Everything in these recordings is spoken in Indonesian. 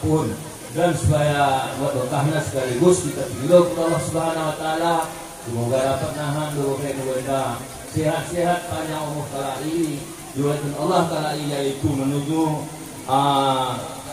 Pun dan supaya berkahnya sekaligus kita pilih Allah Subhanahu Wa Taala semoga dapat nahan doa sehat-sehat panjang umur kala ini jualan Allah kala ini yaitu menuju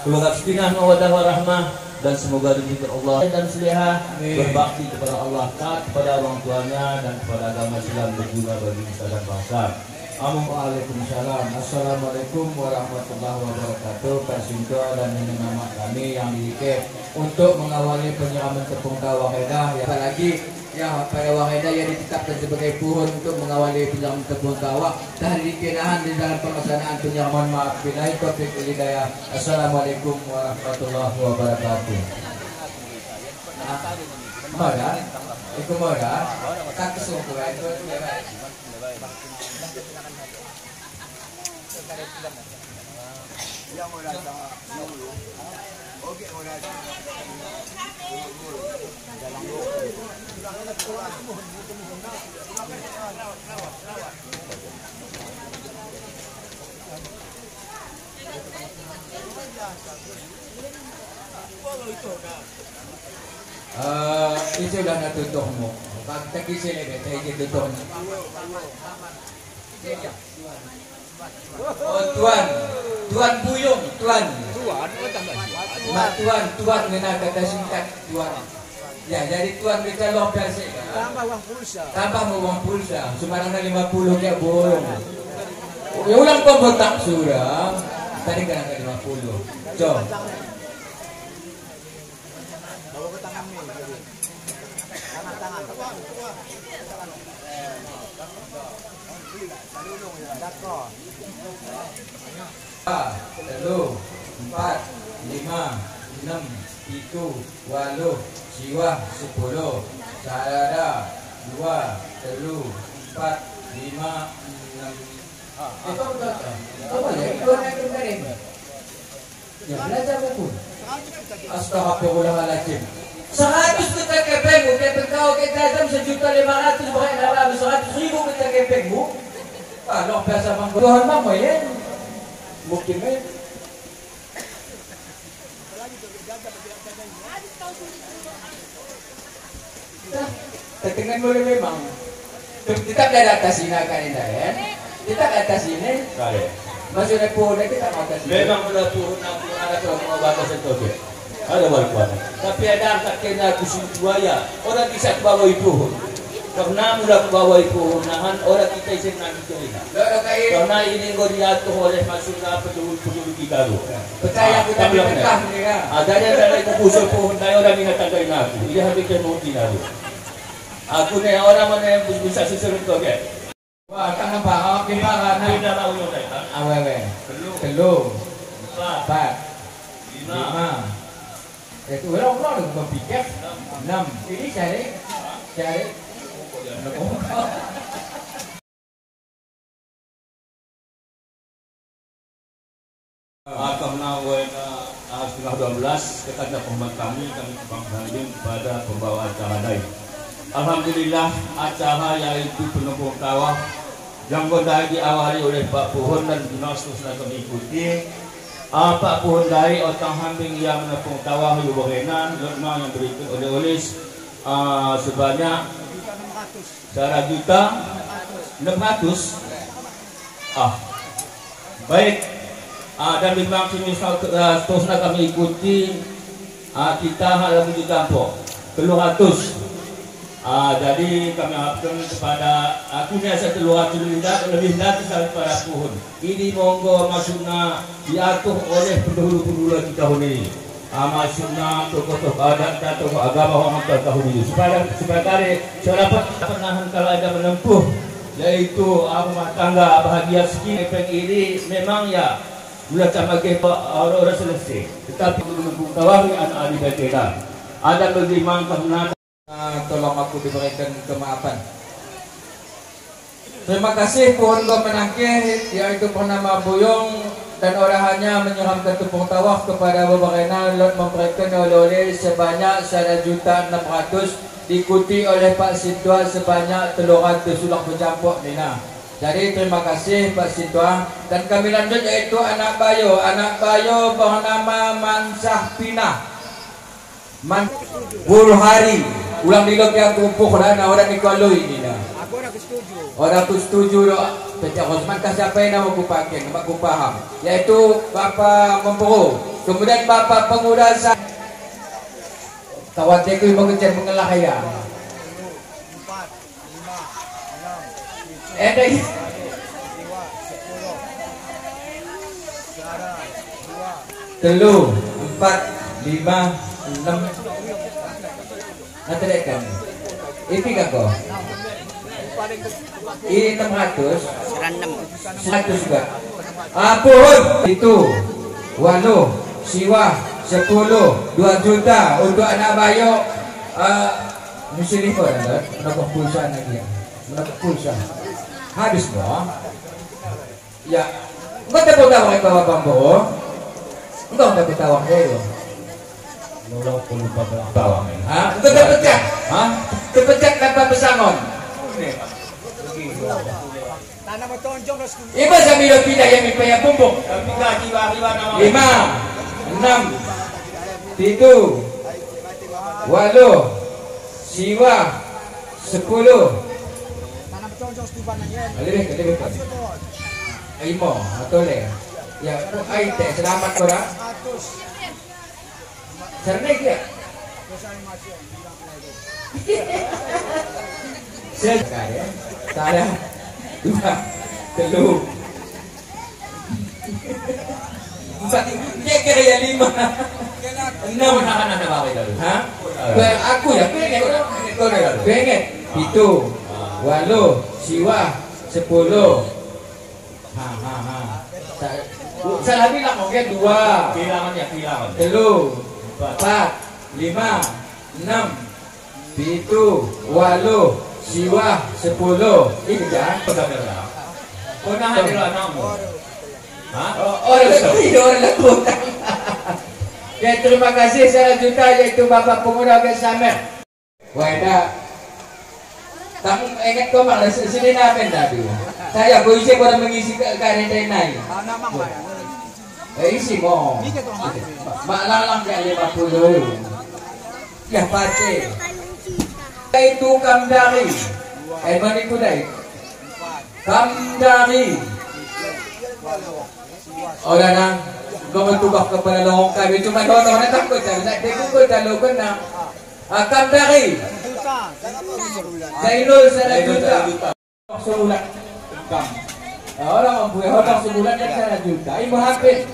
keluarga sakinah mawaddah warahmah dan semoga rezeki Allah dan selihah berbakti kepada Allah taat kepada orang tuanya dan kepada agama Islam berguna bagi nusa dan bangsa. Waalaikumsalam. Assalamualaikum warahmatullahi wabarakatuh. Persinto dan ini nama kami yang diikat untuk mengawali penyiraman tepung tawahedah ya. Apalagi ya pada wahedah yang ditetapkan sebagai pohon untuk mengawali penyiraman tepung tawah dan dikenahan di dalam pelaksanaan penyiraman. Maaf billahi taufiq wal hidayah. Assalamualaikum warahmatullahi wabarakatuh. Mara, ikut mara, tak kesukuran itu. Itu dah nak tutupmu. Tak kisah lagi, saya jadi tutup. Oh tuan buyung, tuan kena kata singkat tuan. Ya jadi tuan kita luar biasa. Tambah uang pulsa. Sembarang 50 kayak bolong. Ya ulang pembotak surah. Tadi kena 50. Jom. Telu, 4, 5, 6, 7, 8, siwah 10, sarada 2, 3, 4, 5, 6. Itu betul. Apa ya? Itu naik kemarin. Ya belajar buku. Astagfirullahaladzim. 100 kita kepengmu, kepeng kau kita jam 1.500.000 bahkan dalam 100.000 kita kepengmu. Kalau biasa mangguhan mama ya. Mungkin Dengan boleh memang kita ada atas ini kan ya. Kita atas ini. Maksudnya pohon kita atas ini. Memang sudah pohon ada kalau batas itu. Ada walaupun. Tapi ada angkat kena kusin buaya. Orang bisa bawa itu. Karena mudah bawa pohon nahan orang kita izin nanti kita. Karena ini kau diatur oleh maksudnya peduli kita tu. Percaya kita berkah ni kan. Adanya dari kupusuk pohon dari orang ingat tangkai aku. Ia habis kemudian aku. Aku ni orang mana yang bisa susun tu ke? Wah, tak nampak. Okey, pak. Tidak tahu yang lain. Awewe. Telur. 4, 5. Itu orang tu berfikir 6. Ini cari. Karena setengah 12 kepada pembuat kami Bang Halim pada pembawa acara lain. Alhamdulillah acara yaitu penumpang kawah yang dah diawali oleh Pak Puhun dan seterusnya kami ikuti. Pak Puhun dari Otang Hambing yang menumpang kawah Yuborenan yang berikan oleh sebanyak 1.600.000. Baik. Dan memang sini seterusnya kami ikuti kita hal lebih tampok 200. Jadi kami harapkan kepada aku ni asal 200 lebih dari para pohon. Ini monggo maksudnya diatur oleh pendahulu-pendahulu kita ini. Maksudnya tokoh-tokoh adat dan tokoh agama orang tahun ini supaya kali saya dapat penahan kalau ada menempuh yaitu rumah tangga bahagia sekian ini memang ya sudah sama ke orang selesai tetapi menempuh kawari anak adik kita ada bagaimana karena tolong aku diberikan kemaafan. Terima kasih pohon menangkih yaitu bernama Buyung dan orahannya menyiramkan tepung tawaf kepada Babarena Lot memberikan oleh sebanyak 1.600.000 diikuti oleh Pak Sidwa sebanyak 300 sulang bercampur Nina. Jadi terima kasih Pak Sitwa. Dan kami lanjut yaitu anak bayo bernama Mansah Pinah Burhari. Ulang dilo kaya kumpuk na orang ikaloi ini dah. Orang aku setuju doa. Pecah Osman siapa yang nama kupakai, nama kupaham. Yaitu Bapak Mempero. Kemudian Bapak Pemuda Tawateku mengejar mengelah ya. Telu, 4, 5, 6. Nanti kan. Ini kau. Ini 600. 100 juga. Apun itu. Walu, siwa 10, 2 juta untuk anak bayo. Mesti ni kau dah. Mendapat pulsa lagi. Mendapat pulsa. Habis boh. Ya. Kau tak tahu apa Bapak boh. Enggak dapat tawang deh. Lolo lupa tawang. Hah? Enggak dapat pecah. Hah? Terpecah tanpa pesangon. Tanah bertonjong terus. Iba sambil pindah yang payah pumpuk. 5, 6, 7, 8, siwa 10. Tanah bertonjong stuban yan. Lebih. Imo, atau le. Ya, ay teh selamat korang. Cernek ya. Sekali. Saya 2, 3, 4. Dia kira ya 5. 6 anak bawa dulu. Hah? Aku ya pengen. Pengen. Itu. Walu, siwa 10. Salah bilang mungkin 2. Bilangannya. 3, 4, 5, 6, 7, 8, siwa 10. Ini jangan Pernah hadir anakmu. Hah? Orang lakukan. Ya terima kasih saya juta yaitu Bapak Pemuda Gesamer. Wadah. Kamu ingat kau malah sini napen tadi. Saya boleh pada mengisi karantina ini. Isi mo. Mak lalang kaya 50. Ya pasti. Itu Kamdari. Mana itu dai? Kamdari. Orang nang gumutubak kepada lorong kami cuma orang takut jangan nak dekuk kalau kena. Kamdari. Zainul 1 juta. Sebulan. Orang mempunyai orang sebulan dan 1 juta. Ibu Hafid.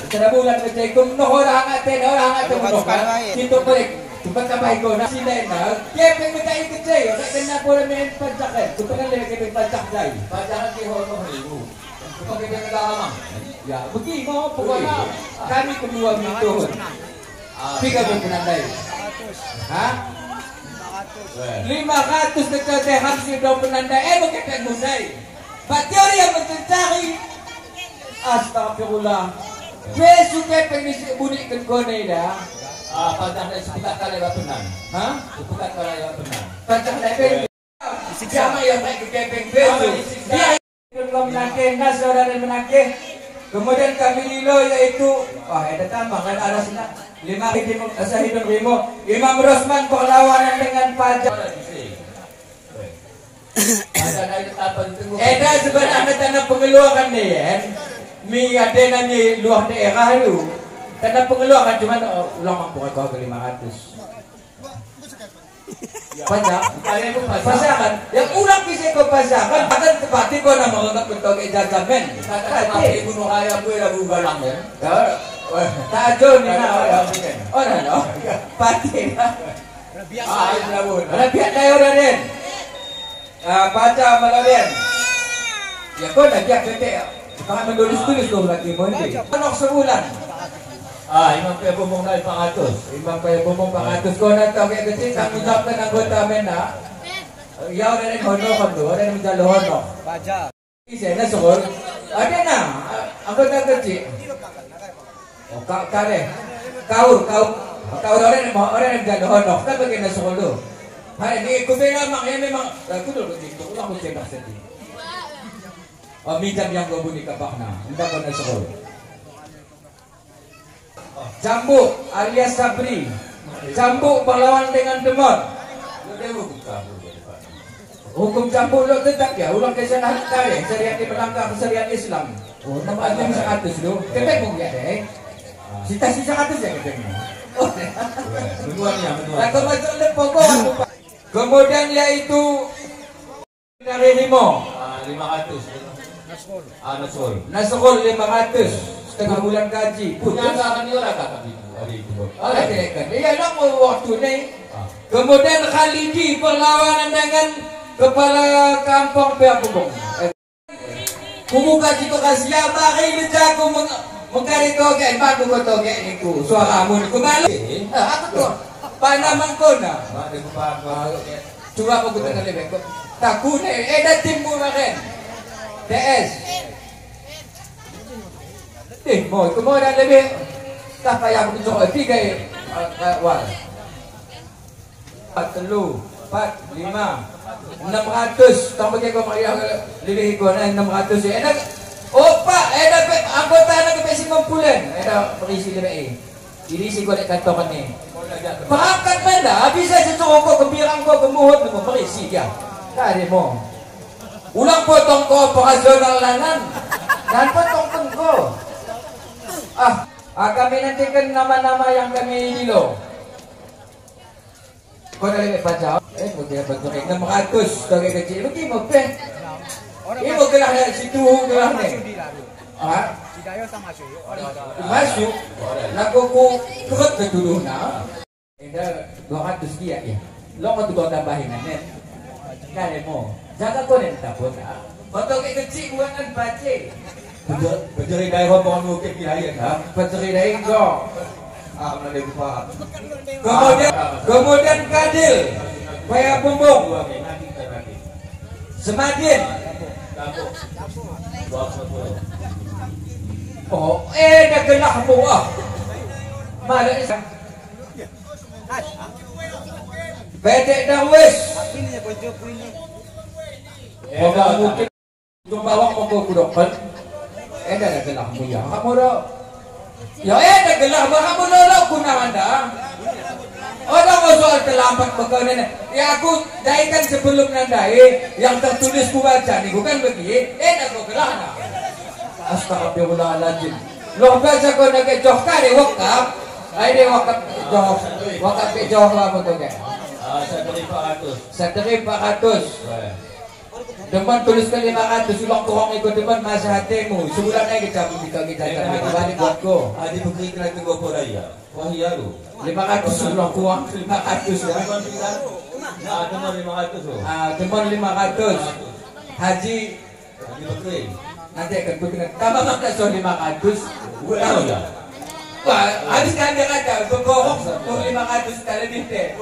Sebulan kecaikum orang ngaten orang ngaten menokal. Kita balik. Tempat kapal ko na sila na. Kaya pagkakain kecay. Kaya na po namin pancakan. Ito ka lang kaya pancak day. Pancakan kayo ako halimu. Ito kaya nagkakamang. Ya, begini mo pokoknya kami kedua itu. Tiga penanday. Hah? 500 dekat hamsi daw penanday. Magkakang gunay. Teori yang mencari. Astagfirullah. Besu kaya pengisi bunyikan konay dah. Pantang na seputar kali bapenan. Hah? Seputar kali bapenan. Pantang na peng. Siapa yang naik ke kepeng besu? Dia belum menangke nas saudara menangke. Kemudian kami lilo yaitu ada tambah kan ada senang 5 asa hidung rimo. Imam Rosman perlawanan dengan pajak. Ada sebenarnya tanah pengeluaran ni kan. Mi ada nani luar daerah lu. Tanah pengeluaran cuma ulang mampu kau ke 500. Pajak, pasangan. Yang ulang kisah kau pasangan, bahkan tepati kau nama orang bentuk jajamen. Tadi bunuh ayam gue dah bubalang ya. Tak ada ni nak orang no. Pati. Rabiat dah orang ni. Baca malam. Ya kau dah biar ketek. Kau menulis kau lagi mandi. Anak sebulan. Imam Paya Bumbung dari 400. Imam Paya Bumbung 400. Kau nak tahu kayak kecil, kami ucapkan anggota mena. Ya orang yang honor kan tu, orang yang menjadi honor. Baca. Isi ada soal. Ada na anggota kecil. Oh kare. Kau orang yang menjadi honor. Kan bagaimana soal tu? Hari ni aku bilang mak yang memang aku dulu begitu. Aku cakap sendiri. Minjam yang gue bunyi kapakna. Minta kau na sekolah. Cambuk alias Sabri. Cambuk berlawan dengan demon. Hukum cambuk lo tetap ya. Ulang kesalahan kali. Syariat melanggar syariat Islam. Oh, nama ada bisa katus lo. Ketemu ya deh. Sisa katus ya ketemu. Oh, kemudian yaitu dari Limo 500. Nasrul 500. Setengah bulan gaji. Punya akan diorang kata hari itu. Oleh direkan. Iya nak waktu ni. Kemudian Khalidi perlawanan dengan kepala kampung pihak Kubung. Kubung gaji tu kasih mari menjago mengkari togek, baru kau togek niku. Suaramu niku malu. Aku tu. Pana mangkona. Coba aku tengah lebih. Takune. Dah timbu makan. DS. Mau kemudian lebih. Tak payah aku tunjuk 3 wal. 4, 3, 4, 5, 600. Tak pakai kau mariah lebih kau 600 ya. Opa, anggota nak ke 90. Berisi lebih. Ini si kau nak katakan ni. Perangkat mana? Bisa sesuatu kau gembirang kau gemuhut nak berisi dia. Tak ada mau. Ulang potong kau operasional lanan. Dan potong kau. Kami nantikan nama-nama yang kami ini loh. Kau dah lebih baca. Mungkin betul 600 togek kecil. Mungkin mau pen. Ibu gelah dari situ gelah ni. Si Dayo sama masuk. Masuk. Lagu ku kerut ke dulu na. Eda 200 dia ya. Lo mau tukar tambahin net. Kali mau. Jaga kau ni tak pun. Togek kecil bukan baca. Berjeri dari hotpot mungkin kira kan? Berjeri dari kau. Mana dia lupa. Kemudian Kadil, Paya Bumbung, Semadin. Oh, dah gelah buah. Malah isang. Bedek Darwis. Orang mungkin bawa pokok kudokan. Dah gelah buah. Kamu dah. Ya dah gelah buah. Kamu dah guna anda. Orang mau soal terlambat bagaimana? Ya aku daikan sebelum nandai yang tertulis ku baca ni bukan begini. Dah kau gelah na. Astagfirullahaladzim. Loh baca kau nak joh kari wakaf. Ini wakaf joh. Wakaf joh lah betul ke? 1.400. Deman tuliskan 500. Ulang kurang ikut deman masa hatimu. Sebulan lagi kita balik buat kau. Adi bukti kena tunggu apa raya? Wah iya lu. 500 ulang kurang 500 ya. Deman 500 tu. Deman 500. Haji Bukti. nanti akan dengan tambah makna soal 500. Tahu ya? Wah, habis kan dia kata berbohong 500 kali lebih deh.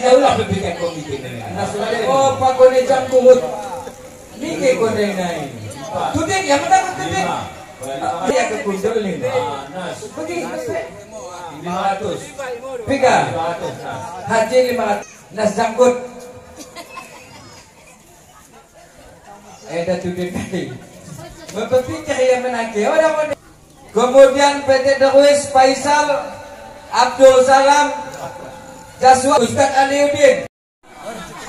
Ya ulah berbikin komite ni. Oh, pak kone jam kuhut. Mikir kone naik. Tuding yang mana tuding? Dia ke kundul ni. Begini. 500. Piga. 500. Haji 500. Nas jangkut. Dah tuding tadi. Berpikir yang menanti orang. Kemudian PT Darwis Faisal Abdul Salam Jaswa Ustaz Aliuddin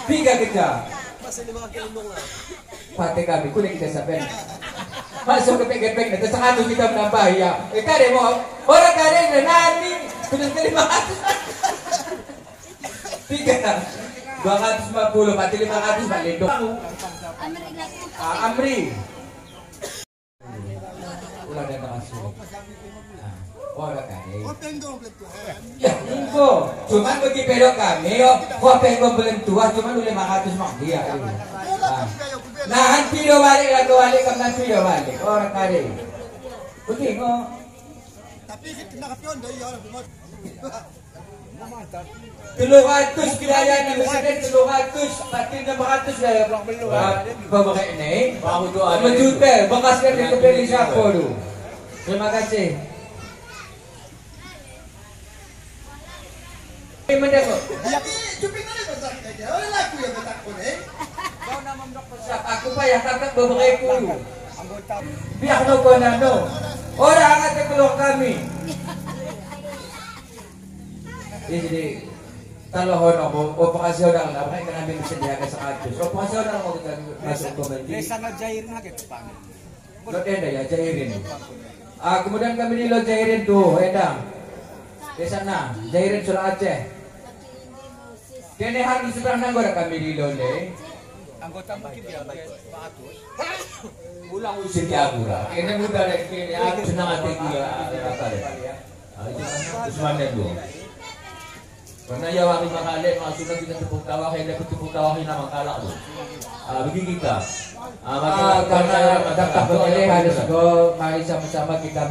3 kerja. Pakai kami kulit kita sampai masuk ke peng-peng nanti 100 kita menambah ya. Kare mau orang kare nani sudah 500. 250 mati 500 balik dong. Amri. Ulah dan masuk. Orang kare. Ya, info. Cuman bagi pedok kami yo, kok pengen belen tua cuman 500 mak dia. Nah, video balik lagu balik ke video balik. Orang kare. Begitu kok. Tapi kena kapion dari orang bimot. 300 kiranya ni presiden 300 pati 600 gaya pulang belum. Bapak ini baru doa menjuta bekas kan dikepeli siapa tu. Terima kasih. Mendengar. Tapi cuping mana besar kita? Orang laku yang betak pun Siapa aku kupaya kakak beberapa kuyu. Biar no konano. Orang akan keluar kami. Jadi talohon ako, operasyon na lang, kaya namin siniya ka sa atos. Operasyon na lang ako masuk komedi. Desa na Jairin na gitu, Pak. Lodenda ya, Jairin. Kemudian kami di Lod Jairin tuh, Endang. Desa na, Jairin Surah Aceh. Kene hari seberang nanggora kami di Lode. Anggota mungkin biar Pak Agus. Ulang usir di Agura. Kene muda deh, kene aku senang hati dia. Usman dulu. Karena ya waktu makale masuk kita tepuk tawa kaya dapat tepuk tawa kaya namang kalak tuh. Bagi kita. Karena dapat pemilih harus go mari sama-sama kita